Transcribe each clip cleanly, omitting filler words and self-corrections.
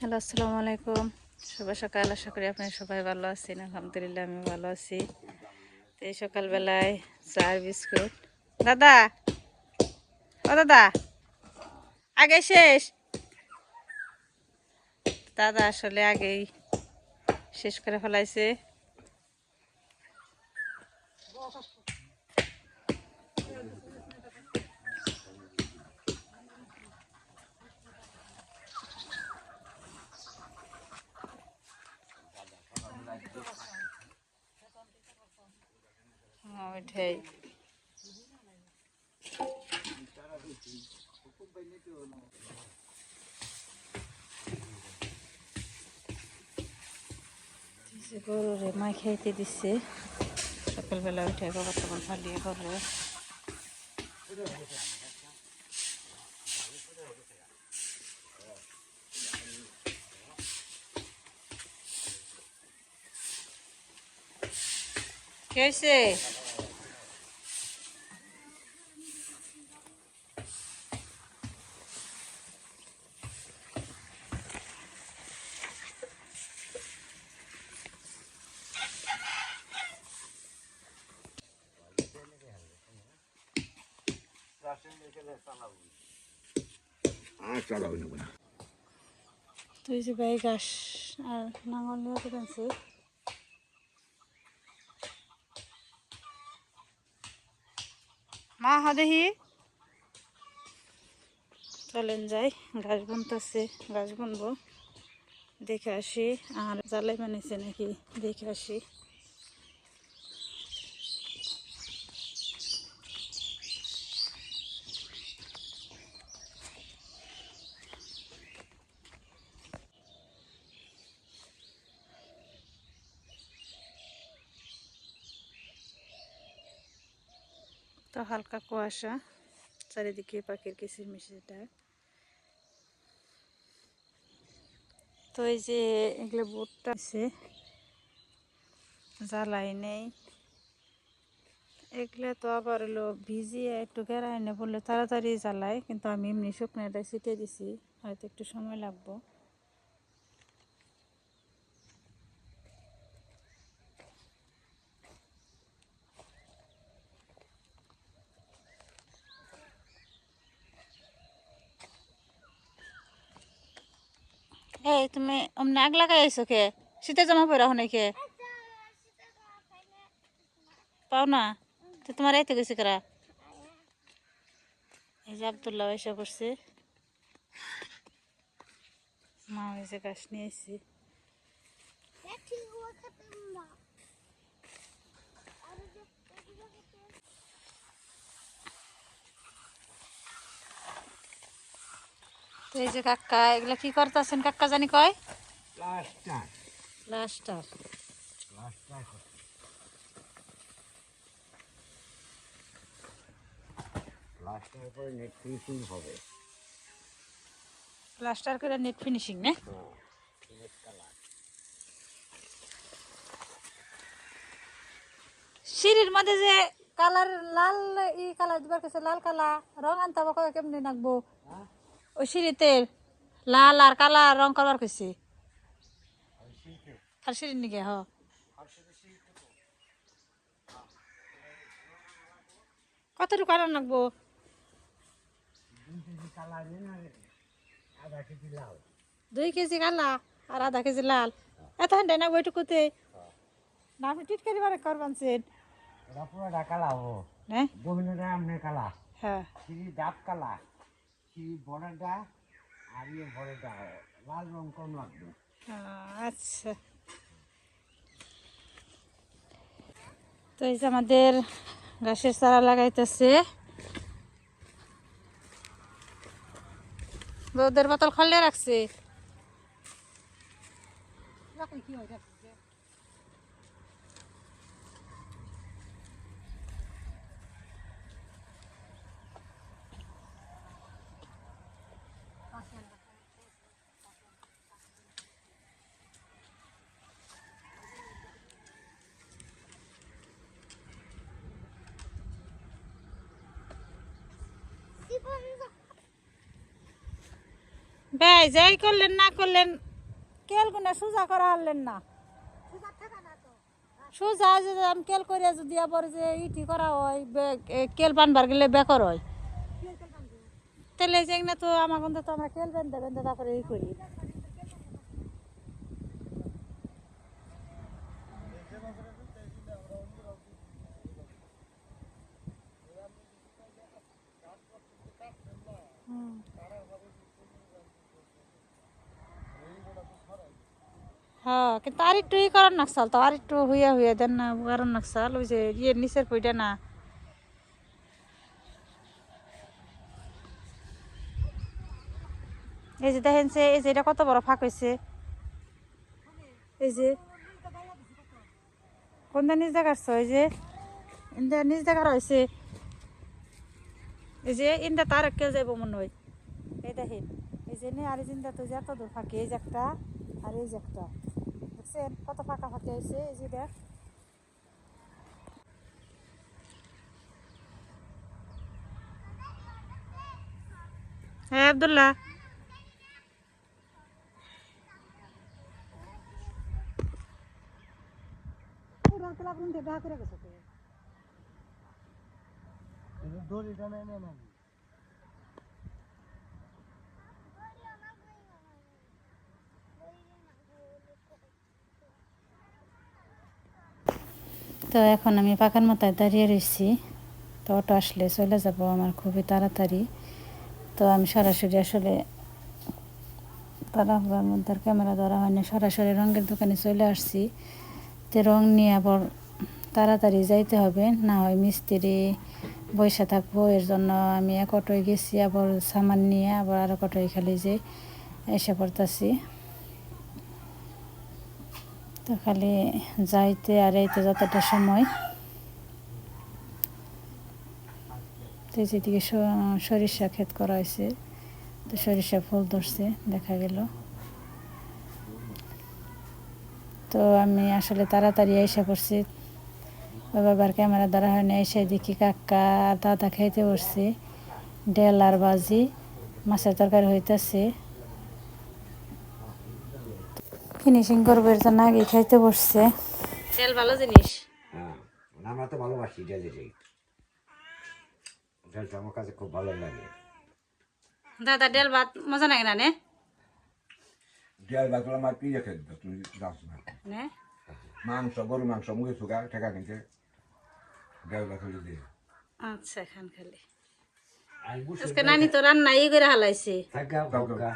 Hello, আসসালামু আলাইকুম। শুভ সকাল। আশা করি আপনারা সবাই ভালো আছেন। আলহামদুলিল্লাহ আমি ভালো আছি। তো এই সকালবেলায় চা বিস্কুট। দাদা, ও দাদা, আগে শেষ। দাদা আসলে আগেই শেষ করে ফেলাইছে। ওইটাই। গরুরে মা খাইতে দিচ্ছে সকালবেলা উঠে বাবা তখন ফালিয়ে করবো। কি হয়েছে? তো এই যে ভাই ঘাস আর নাঙল নিয়ে কেটেছে। মা দেখি চলেন যাই, ঘাস বুনতেছে, ঘাস বুনবো, দেখে আসি। আর জ্বালাই বানিয়েছে নাকি দেখে আসি। তো হালকা কুয়াশা, চারিদিকে পাখির কিচিরমিচির ডাক। তো এই যে এগুলো বুটটা আছে, জ্বালাই নেই। এগুলো তো আবার হলো ভিজিয়ে একটু গেড়াই এনে বললে তাড়াতাড়ি জ্বালায়, কিন্তু আমি এমনি শুকনোটা ছিটিয়ে দিছি, হয়তো একটু সময় লাগবো। এই তুমি অমনি আগ লাগাই আইছো কে? শীতে জমা পড়া হনে কে পাও না? তো তোমার এইতে গেছে কারা? এই যে আবদুল্লাহ এসে পড়ছে, মা এসে গাছ নিয়ে এসছি। তো এই যে কাকা এগুলা কি করতেছেন কাকা জানি কয়? Plaster plaster. প্লাস্টার প্লাস্টার করে নেট ফিনিশিং হবে। প্লাস্টার করে নেট ফিনিশিং না? সিঁড়ির মধ্যে যে কালার লাল, ই কালার দিবার কাছে লাল কালা রং আনতে হবে, কয় কেমনি নাকবো? ওই সিঁড়িতে লাল আর কালা রং করবার কইছে। আর সিঁড়ির নিকে কতটুকু আনার নাকবো? আধা কেজি লাল 2 কেজি কালা আর আধা কেজি লাল। এত হান্ডে না ওইটুকুতে না? আপনি টিটকারি বারে করবানছেন ওরা পুরো কালা হবো। হ্যাঁ গভীরটা আমনে কালা, হ্যাঁ। সিঁড়ি ডাব কালা, সিঁড়ি বড়টা আর ইয়ে বড়টা লাল রং কম লাগবে। আচ্ছা, তো এই যে আমাদের গাছের চারা লাগাইতেছে। দুধের বোতল খুলে রাখছে। ভাই যাই করলেন না করলেন কেল গুনা সোজা করা হারলেন না সোজা যে আমি কেল করে যদি আবার যে ইটি করা হয় কেল বানবার গেলে বেকর হয় তাহলে যে না তো আমার বন্ধু তো আমরা কেল বেঁধে বেঁধে তারপরে ই করি হ্যাঁ কিন্তু আর একটু ই করার নাকসাল তো আর একটু হইয়া হইয়া দেন না কারণ নাকসাল ওই যে ইয়ে নিচের পইটা না এই যে দেখেন সে এই যে এটা কত বড় ফাঁক হয়েছে এই যে কোনটা নিজ দেখাচ্ছ এই যে ইন্দা নিজ দেখার হয়েছে এই যে ইন্দা তার কেউ যাইব মনে হয় এই দেখেন এই যে আর এই জিন্দা তো যে এত দূর ফাঁকি এই যে একটা আর এই যে একটা দেখছেন কত ফাঁকা ফাঁকি হয়েছে এই যে দেখ হ্যাঁ আব্দুল্লাহ দড়িটা নেই না তো এখন আমি পাখার মাথায় দাঁড়িয়ে রয়েছি তো অটো আসলে চলে যাব আমার খুবই তাড়াতাড়ি তো আমি সরাসরি আসলে তাড়াহুড়ার মধ্যে ক্যামেরা ধরা হয়নি সরাসরি রঙের দোকানে চলে আসছি তো রং নিয়ে আবার তাড়াতাড়ি যাইতে হবে না হয় মিস্ত্রি বসে থাকবো এর জন্য আমি এক অটোয় গেছি আবার সামান নিয়ে আবার আর এক অটোয় খালি যে এসে পড়তেছি তো খালি যাইতে আর এইতে যতটা সময় তো যেদিকে সরিষা ক্ষেত করা হয়েছে তো সরিষা ফুল ধরছে দেখা গেল তো আমি আসলে তাড়াতাড়ি এসে পড়ছি ওই বাবার ক্যামেরা ধরা হয়নি এসে দেখি কাকা আর দাদা খাইতে বসছে ডেল আর বাজি মাছের তরকারি হইতেছে ফিনিশিং করবো এর জন্য আগে খাইতে বসছে তেল ভালো জিনিস হ্যাঁ আমরা তো ভালোবাসি ডেলিটাই ডেলটা আমার কাছে খুব ভালো লাগে দাদা ডেল ভাত মজা লাগে না নে Gel bak ola mak iyice kedi tu dansın. নে Mangsha goru mangsha muge suga teka kinke. Gel bak öyle değil. আচ্ছা খান খালি আর বুঝে আজকে নানি তো রান্না ই করে হালাইছে থাকা Kalk থাকা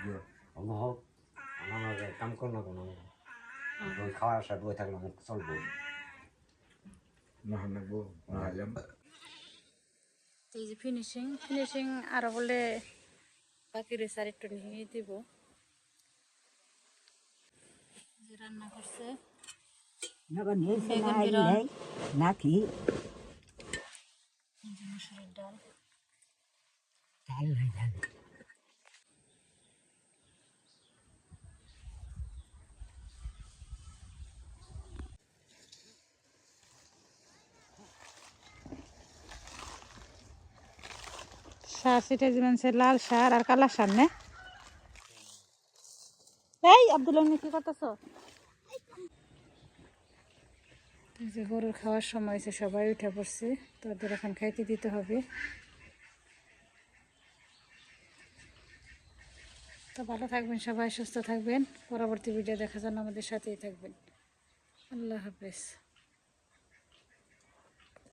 kalk. হোক আমার কাম কর না কোনো ওই খাওয়ার সাথে বই থাকলে মুখ চলবো Nah nak bu ayam. এই যে ফিনিশিং ফিনিশিং আরো বলে বাকি রয়েছে আর একটু নিয়ে দিব যে রান্না করছে বেগুন বিরন নাকি মসুরির ডাল চাল নাই চাল সার সিটে দিবেন সে লাল সার আর কালা সার নে এই আব্দুল্লাহ কি করতেছ যে গরুর খাওয়ার সময় হয়েছে সবাই উঠে পড়ছে তাদের এখন খাইতে দিতে হবে তো ভালো থাকবেন সবাই সুস্থ থাকবেন পরবর্তী ভিডিও দেখার জন্য আমাদের সাথেই থাকবেন আল্লাহ হাফেজ